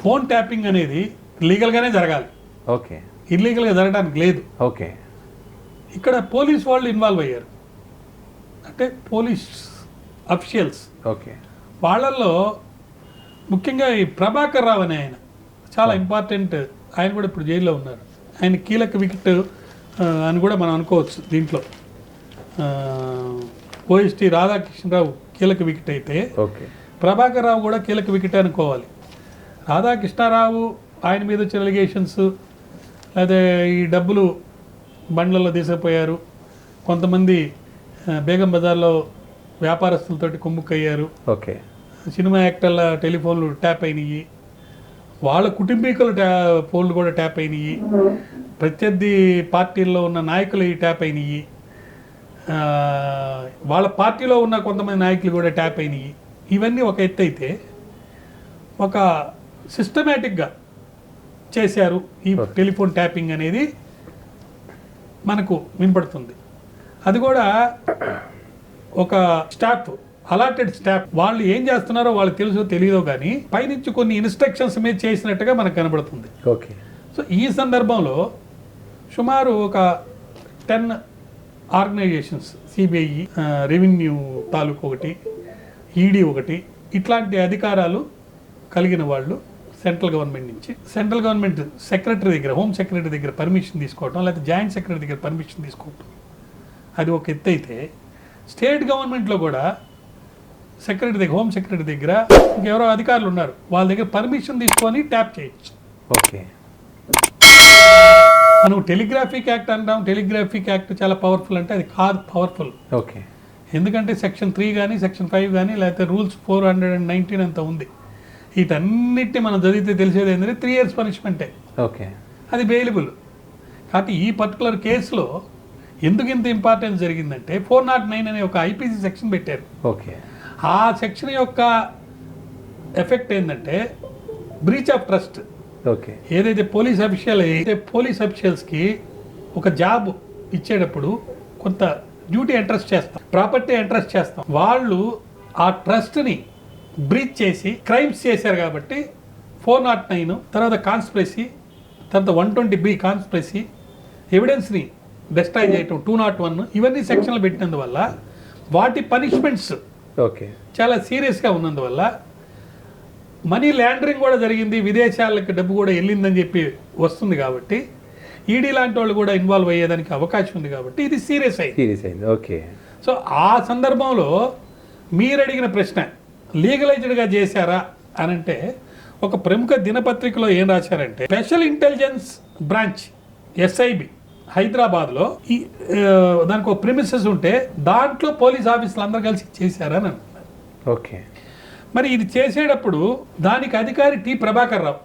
Phone tapping అనేది లీగల్గానే జరగాలి. Okay. ఇల్లీగల్గా జరగడానికి లేదు. ఓకే. ఇక్కడ పోలీస్ వాళ్ళు ఇన్వాల్వ్ అయ్యారు, అంటే పోలీస్ అఫీషియల్స్. ఓకే. వాళ్ళల్లో ముఖ్యంగా ఈ ప్రభాకర్ రావు అనే ఆయన చాలా ఇంపార్టెంట్. ఆయన కూడా ఇప్పుడు జైల్లో ఉన్నారు. ఆయన కీలక వికెట్ అని కూడా మనం అనుకోవచ్చు. దీంట్లో ఓఎస్టీ రాధాకృష్ణరావు కీలక వికెట్ అయితే ఓకే, ప్రభాకర్ రావు కూడా కీలక వికెట్ అనుకోవాలి. రాధాకృష్ణారావు ఆయన మీద వచ్చిన అలిగేషన్స్, లేదా ఈ డబ్బులు బండ్లలో తీసుకుపోయారు, కొంతమంది బేగం బజార్లో వ్యాపారస్తులతోటి కుమ్ముక్కయ్యారు, ఓకే, సినిమా యాక్టర్ల టెలిఫోన్లు ట్యాప్ అయినాయి, వాళ్ళ కుటుంబీకుల ఫోన్లు కూడా ట్యాప్ అయినాయి, ప్రత్యర్థి పార్టీల్లో ఉన్న నాయకులు ట్యాప్ అయినాయి, వాళ్ళ పార్టీలో ఉన్న కొంతమంది నాయకులు కూడా ట్యాప్ అయినాయి. ఇవన్నీ ఒక ఎత్తు అయితే, ఒక సిస్టమేటిక్గా చేశారు ఈ టెలిఫోన్ ట్యాపింగ్ అనేది మనకు వినపడుతుంది. అది కూడా ఒక స్టాఫ్, అలాటెడ్ స్టాఫ్, వాళ్ళు ఏం చేస్తున్నారో వాళ్ళకి తెలుసో తెలియదో కానీ పైనుంచి కొన్ని ఇన్స్ట్రక్షన్స్ మీద చేసినట్టుగా మనకు కనబడుతుంది. ఓకే. సో ఈ సందర్భంలో సుమారు ఒక 10 ఆర్గనైజేషన్స్, సిబిఐ, రెవెన్యూ తాలూకు ఒకటి, ఈడీ ఒకటి, ఇట్లాంటి అధికారాలు కలిగిన వాళ్ళు సెంట్రల్ గవర్నమెంట్ నుంచి, సెంట్రల్ గవర్నమెంట్ సెక్రటరీ దగ్గర, హోమ్ సెక్రటరీ దగ్గర పర్మిషన్ తీసుకోవటం, లేకపోతే జాయింట్ సెక్రటరీ దగ్గర పర్మిషన్ తీసుకోవటం, అది ఒక ఎత్తు అయితే, స్టేట్ గవర్నమెంట్లో కూడా సెక్రటరీ దగ్గర, హోమ్ సెక్రటరీ దగ్గర ఇంకెవరో అధికారులు ఉన్నారు, వాళ్ళ దగ్గర పర్మిషన్ తీసుకొని ట్యాప్ చేయొచ్చు. ఓకే. మనం టెలిగ్రాఫిక్ యాక్ట్ అంటాం, టెలిగ్రాఫిక్ యాక్ట్ చాలా పవర్ఫుల్ అంటే అది కాదు పవర్ఫుల్. ఓకే. ఎందుకంటే సెక్షన్ 3 కానీ సెక్షన్ 5 కానీ లేకపోతే రూల్స్ 419 అంత ఉంది. వీటన్నిటిని మనం చదివితే తెలిసేది ఏంటంటే 3 years పనిష్మెంటే. ఓకే. అది బెయిలబుల్. కాబట్టి ఈ పర్టికులర్ కేసులో ఎందుకు ఇంత ఇంపార్టెన్స్ జరిగిందంటే 409 అనే ఒక ఐపీసీ సెక్షన్ పెట్టారు. ఓకే. ఆ సెక్షన్ యొక్క ఎఫెక్ట్ ఏంటంటే బ్రీచ్ ఆఫ్ ట్రస్ట్. ఓకే. ఏదైతే పోలీస్ అఫీషియల్స్కి ఒక జాబ్ ఇచ్చేటప్పుడు కొంత డ్యూటీ ఎంట్రస్ట్ చేస్తాం, ప్రాపర్టీ ఎంట్రస్ట్ చేస్తాం. వాళ్ళు ఆ ట్రస్ట్ని బ్రీచ్ చేసి క్రైమ్స్ చేశారు కాబట్టి 409, తర్వాత కాన్స్పిరసీ, తర్వాత 120B కాన్స్పిరసీ, ఎవిడెన్స్ని డిస్ట్రాయ్ చేయటం 201, ఇవన్నీ సెక్షన్లు పెట్టినందువల్ల వాటి పనిష్మెంట్స్ ఓకే చాలా సీరియస్గా ఉన్నందువల్ల మనీ లాండరింగ్ కూడా జరిగింది, విదేశాలకు డబ్బు కూడా వెళ్ళిందని చెప్పి వస్తుంది కాబట్టి ఈడీ లాంటి వాళ్ళు కూడా ఇన్వాల్వ్ అయ్యేదానికి అవకాశం ఉంది కాబట్టి ఇది సీరియస్ అయింది. ఓకే. సో ఆ సందర్భంలో మీరు అడిగిన ప్రశ్న లీగలైజ్డ్గా చేశారా అని అంటే, ఒక ప్రముఖ దినపత్రికలో ఏం రాశారంటే, స్పెషల్ ఇంటెలిజెన్స్ బ్రాంచ్ ఎస్ఐబి హైదరాబాద్లో ఈ దానికి ఒక ప్రిమిసెస్ ఉంటే దాంట్లో పోలీస్ ఆఫీసులు అందరూ కలిసి చేశారని అంటున్నారు. ఓకే. మరి ఇది చేసేటప్పుడు దానికి అధికారి టి ప్రభాకర్ రావు.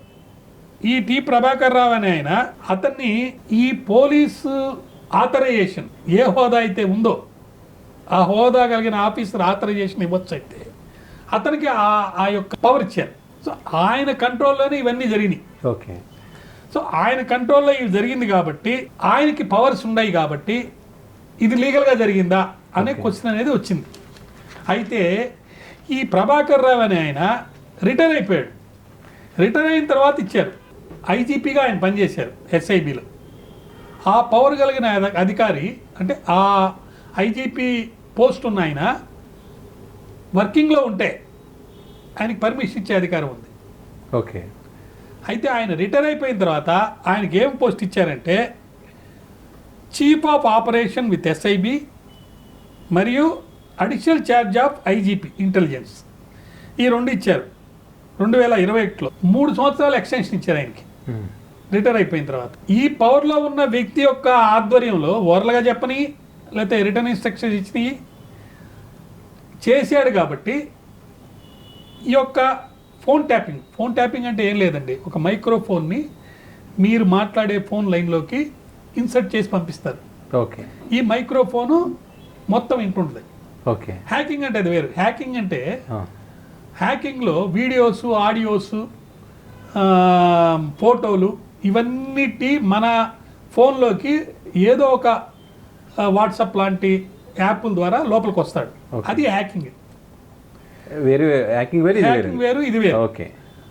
ఈ టి ప్రభాకర్ రావు అనే ఆయన, అతన్ని ఈ పోలీసు ఆథరైజేషన్ ఏ హోదా అయితే ఉందో ఆ హోదా కలిగిన ఆఫీసర్ ఆథరైజేషన్ ఇవ్వచ్చు అయితే అతనికి ఆ యొక్క పవర్ ఇచ్చారు. సో ఆయన కంట్రోల్లోనే ఇవన్నీ జరిగినాయి. ఓకే. సో ఆయన కంట్రోల్లో ఇవి జరిగింది కాబట్టి, ఆయనకి పవర్స్ ఉన్నాయి కాబట్టి ఇది లీగల్గా జరిగిందా అనే క్వశ్చన్ అనేది వచ్చింది. అయితే ఈ ప్రభాకర్ రావు అనే ఆయన రిటైర్ అయిపోయాడు. రిటైర్ అయిన తర్వాత ఇచ్చారు, ఐజీపీగా ఆయన పనిచేశారు ఎస్ఐబిలో. ఆ పవర్ కలిగిన అధికారి, అంటే ఆ ఐజీపీ పోస్ట్ ఉన్న ఆయన వర్కింగ్లో ఉంటే ఆయనకి పర్మిషన్ ఇచ్చే అధికారం ఉంది. ఓకే. అయితే ఆయన రిటైర్ అయిపోయిన తర్వాత ఆయనకి ఏం పోస్ట్ ఇచ్చారంటే chief of operation with SIB మరియు additional charge of IGP intelligence, ఈ 2 ఇచ్చారు. 2021లో 3 సంవత్సరాలు ఎక్స్టెన్షన్ ఇచ్చారు ఆయనకి రిటైర్ అయిపోయిన తర్వాత. ఈ పవర్లో ఉన్న వ్యక్తి యొక్క ఆధ్వర్యంలో ఓరల్గా చెప్పని లేకపోతే రిటర్న్ ఇన్స్ట్రక్షన్స్ ఇచ్చినవి చేశాడు కాబట్టి ఈ యొక్క ఫోన్ ట్యాపింగ్ అంటే ఏం లేదండి, ఒక మైక్రోఫోన్ని మీరు మాట్లాడే ఫోన్ లైన్లోకి ఇన్సర్ట్ చేసి పంపిస్తారు. ఓకే. ఈ మైక్రోఫోను మొత్తం వింటుంటుంది. ఓకే. హ్యాకింగ్ అంటే అది వేరు. హ్యాకింగ్ అంటే హ్యాకింగ్లో వీడియోస్, ఆడియోస్, ఫోటోలు ఇవన్నిటి మన ఫోన్లోకి ఏదో ఒక వాట్సాప్ లాంటి యాప్ల ద్వారా లోపలికి వస్తాడు. అది హ్యాకింగ్. హ్యాకింగ్ వేరు, ఇది వేరు. ఓకే.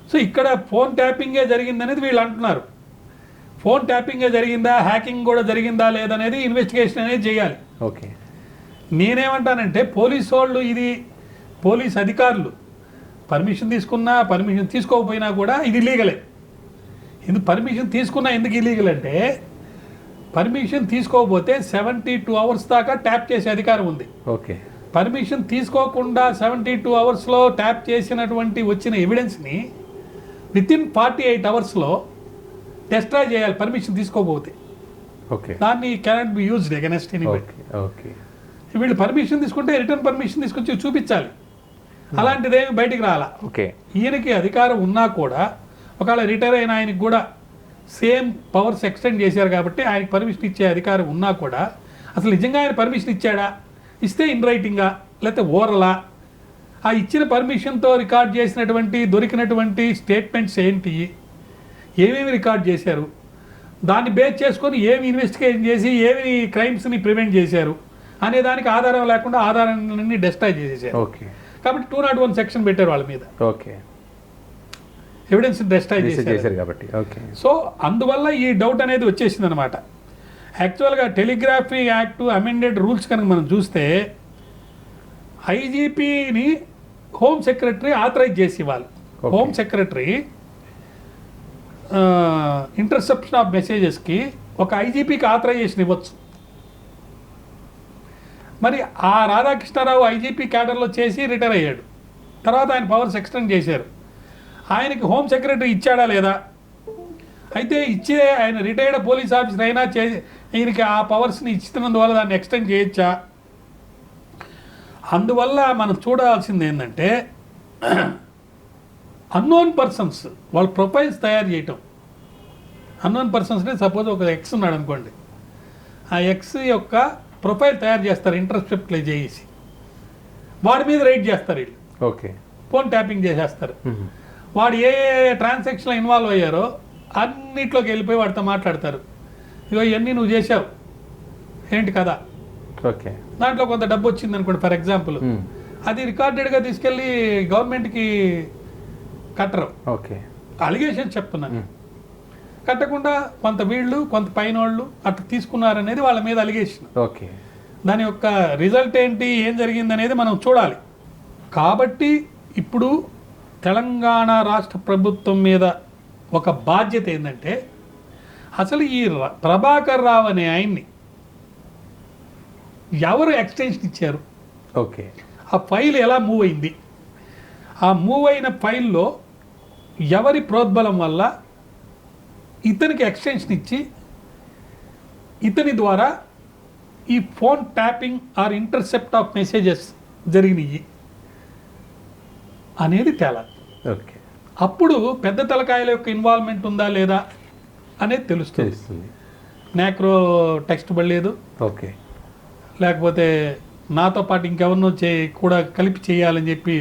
సో ఇక్కడ ఫోన్ ట్యాపింగే జరిగిందనేది వీళ్ళు అంటున్నారు. ఫోన్ ట్యాపింగే జరిగిందా, హ్యాకింగ్ కూడా జరిగిందా లేదనేది ఇన్వెస్టిగేషన్ అనేది చేయాలి. ఓకే, నేనేమంటానంటే పోలీస్ అధికారులు పర్మిషన్ తీసుకున్నా పర్మిషన్ తీసుకోకపోయినా కూడా ఇది లీగలే. ఎందుకు పర్మిషన్ తీసుకున్నా ఎందుకు ఇల్లీగల్ అంటే, పర్మిషన్ తీసుకోకపోతే 72 hours దాకా ట్యాప్ చేసే అధికారం ఉంది. ఓకే, పర్మిషన్ తీసుకోకుండా 72 hours ట్యాప్ చేసినటువంటి వచ్చిన ఎవిడెన్స్ని వితిన్ 48 hours డిస్ట్రాయ్ చేయాలి పర్మిషన్ తీసుకోకపోతే. ఓకే, దాన్ని cannot be used against anybody. Okay, వీళ్ళు పర్మిషన్ తీసుకుంటే రిటర్న్ పర్మిషన్ తీసుకొచ్చి చూపించాలి. అలాంటిదేమి బయటికి రాలా. ఓకే, ఈయనకి అధికారం ఉన్నా కూడా ఒకవేళ రిటైర్ అయిన ఆయనకి కూడా సేమ్ పవర్స్ ఎక్స్టెండ్ చేశారు కాబట్టి ఆయనకి పర్మిషన్ ఇచ్చే అధికారం ఉన్నా కూడా అసలు నిజంగా ఆయన పర్మిషన్ ఇచ్చాడా, ఇస్తే ఇన్ రైటింగా లేకపోతే ఓరలా, ఆ ఇచ్చిన పర్మిషన్తో రికార్డ్ చేసినటువంటి దొరికినటువంటి స్టేట్మెంట్స్ ఏంటి, ఏమేమి రికార్డ్ చేశారు, దాన్ని బేస్ చేసుకొని ఏమి ఇన్వెస్టిగేషన్ చేసి ఏమి క్రైమ్స్ని ప్రివెంట్ చేశారు అనే దానికి ఆధారం లేకుండా ఆధారాన్ని డిస్ట్రాయ్ చేసేసారు. ఓకే, కాబట్టి 201 సెక్షన్ పెట్టారు వాళ్ళ మీద. ఓకే, ఎవిడెన్స్ డిస్ట్రాయ్ చేశారు కాబట్టి. ఓకే, సో అందువల్ల ఈ డౌట్ అనేది వచ్చేసింది అనమాట. యాక్చువల్గా టెలిగ్రాఫీ యాక్ట్ అమెండెడ్ రూల్స్ కనుక మనం చూస్తే ఐజీపీని హోమ్ సెక్రటరీ ఆథరైజ్ చేసి ఇవ్వాలి. హోమ్ సెక్రటరీ ఇంటర్సెప్షన్ ఆఫ్ మెసేజెస్కి ఒక ఐజీపీకి ఆథరైజేషన్ ఇవ్వచ్చు. మరి ఆ రాధాకృష్ణారావు ఐజీపీ క్యాడర్లో చేసి రిటైర్ అయ్యాడు. తర్వాత ఆయన పవర్స్ ఎక్స్టెండ్ చేశారు. ఆయనకి హోమ్ సెక్రటరీ ఇచ్చాడా లేదా, అయితే ఇచ్చే ఆయన రిటైర్డ్ పోలీస్ ఆఫీసర్ అయినా ఈయనకి ఆ పవర్స్ని ఇచ్చినందువల్ల దాన్ని ఎక్స్టెండ్ చేయొచ్చా? అందువల్ల మనం చూడాల్సింది ఏంటంటే అన్నోన్ పర్సన్స్ వాళ్ళ ప్రొఫైల్స్ తయారు చేయటం. అన్నోన్ పర్సన్స్ని సపోజ్ ఒక ఎక్స్ ఉన్నాడు అనుకోండి, ఆ ఎక్స్ యొక్క ప్రొఫైల్ తయారు చేస్తారు ఇంటర్సెప్ట్లో చేసి, వాడి మీద రైడ్ చేస్తారు వీళ్ళు. ఓకే, ఫోన్ ట్యాపింగ్ చేసేస్తారు. వాడు ఏ ట్రాన్సాక్షన్లో ఇన్వాల్వ్ అయ్యారో అన్నిట్లోకి వెళ్ళిపోయి వాడితో మాట్లాడతారు. ఇగో ఇవన్నీ నువ్వు చేసావు ఏంటి కదా, ఓకే, దాంట్లో కొంత డబ్బు వచ్చింది అనుకోండి ఫర్ ఎగ్జాంపుల్, అది రికార్డెడ్గా తీసుకెళ్ళి గవర్నమెంట్కి కట్టరు. ఓకే, అలిగేషన్ చెప్తున్నాను. కట్టకుండా కొంత వీళ్ళు కొంత పైన వాళ్ళు అట్లా తీసుకున్నారనేది వాళ్ళ మీద అలిగేషన్. ఓకే, దాని యొక్క రిజల్ట్ ఏంటి, ఏం జరిగింది అనేది మనం చూడాలి. కాబట్టి ఇప్పుడు తెలంగాణ రాష్ట్ర ప్రభుత్వం మీద ఒక బాధ్యత ఏంటంటే అసలు ఈ ప్రభాకర్ రావు అనే ఆయన్ని ఎవరు ఎక్స్టెన్షన్ ఇచ్చారు, ఓకే, ఆ ఫైల్ ఎలా మూవ్ అయింది, ఆ మూవ్ అయిన ఫైల్లో ఎవరి ప్రోద్బలం వల్ల ఇతనికి ఎక్స్టెన్షన్ ఇచ్చి ఇతని ద్వారా ఈ phone tapping or intercept of messages జరిగినాయి అనేది తేలాలి. ఓకే, అప్పుడు పెద్ద తలకాయల యొక్క ఇన్వాల్వ్మెంట్ ఉందా లేదా అనేది తెలుస్తుంది. నాక్రో టెక్స్ట్ పడలేదు, ఓకే, లేకపోతే నాతో పాటు ఇంకెవరినో కూడా కలిపి చేయాలని చెప్పి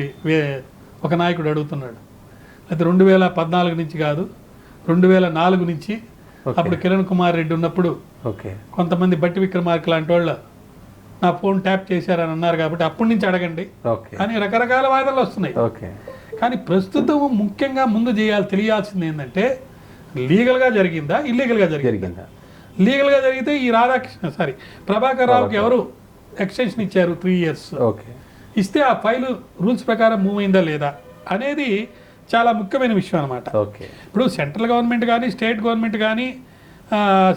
ఒక నాయకుడు అడుగుతున్నాడు. అయితే 2014 నుంచి కాదు, 2004 నుంచి, అప్పుడు కిరణ్ కుమార్ రెడ్డి ఉన్నప్పుడు కొంతమంది బట్టి విక్రమార్క లాంటి వాళ్ళు నా ఫోన్ ట్యాప్ చేశారని అన్నారు కాబట్టి అప్పటి నుంచి అడగండి అని రకరకాల వాదనలు వస్తున్నాయి. కానీ ప్రస్తుతం ముఖ్యంగా ముందు తెలియాల్సింది ఏంటంటే లీగల్గా జరిగిందా ఇల్లీగల్గా జరిగిందా. లీగల్గా జరిగితే ఈ ప్రభాకర్ రావుకి ఎవరు ఎక్స్టెన్షన్ ఇచ్చారు 3 years, ఇస్తే ఆ ఫైలు రూల్స్ ప్రకారం మూవ్ అయిందా లేదా అనేది చాలా ముఖ్యమైన విషయం అనమాట. ఇప్పుడు సెంట్రల్ గవర్నమెంట్ కానీ స్టేట్ గవర్నమెంట్ కానీ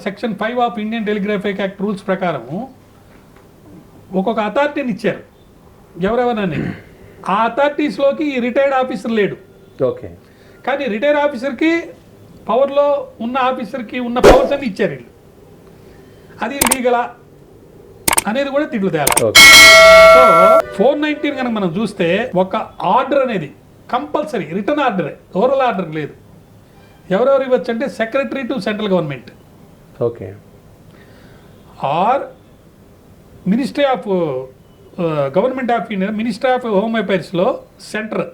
section 5 of Indian telegraphic act rules ప్రకారము ఒక్కొక్క అథారిటీని ఇచ్చారు ఎవరెవరని. ఆ అథారిటీస్లోకి ఈ రిటైర్డ్ ఆఫీసర్ లేడు. కానీ రిటైర్డ్ ఆఫీసర్కి పవర్లో ఉన్న ఆఫీసర్కి ఉన్న పవర్స్ అని ఇచ్చారు వీళ్ళు. అది లీగలా అనేది కూడా తిట్లు తేలా. సో 419 కనుక మనం చూస్తే ఒక ఆర్డర్ అనేది కంపల్సరీ రిటర్న్ ఆర్డరే, ఓరల్ ఆర్డర్ లేదు. ఎవరెవరు ఇవ్వచ్చు అంటే secretary to central government, or ministry of government of India, ministry of home అఫైర్స్లో centre,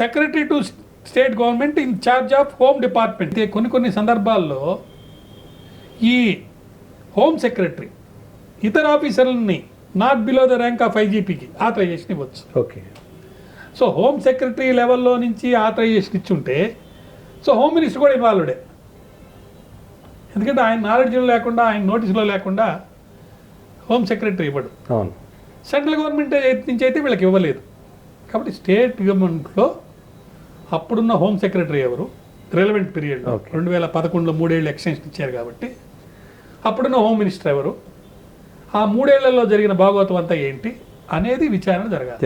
secretary to state government in charge of home department. కొన్ని సందర్భాల్లో ఈ హోమ్ సెక్రటరీ ఇతర ఆఫీసర్లని not below the rank of ఐజీపీకి ఆథరైజేషన్ ఇవ్వచ్చు. సో హోమ్ సెక్రటరీ లెవెల్లో నుంచి ఆథరైజేషన్ ఇచ్చుంటే సో హోమ్ మినిస్టర్ కూడా ఇన్వాల్వ్డే. ఎందుకంటే ఆయన నాలెడ్జ్లో లేకుండా, ఆయన నోటీసులో లేకుండా హోమ్ సెక్రటరీ ఇవ్వడు. అవును. సెంట్రల్ గవర్నమెంట్ నుంచి అయితే వీళ్ళకి ఇవ్వలేదు. కాబట్టి స్టేట్ గవర్నమెంట్లో అప్పుడున్న హోమ్ సెక్రటరీ ఎవరు, రిలవెంట్ పీరియడ్లో Okay. 2011లో 3 ఏళ్ళు ఎక్స్టెన్షన్ ఇచ్చారు కాబట్టి అప్పుడున్న హోమ్ మినిస్టర్ ఎవరు, ఆ 3 ఏళ్లలో జరిగిన భాగవతం అంతా ఏంటి అనేది విచారణ జరగాలి.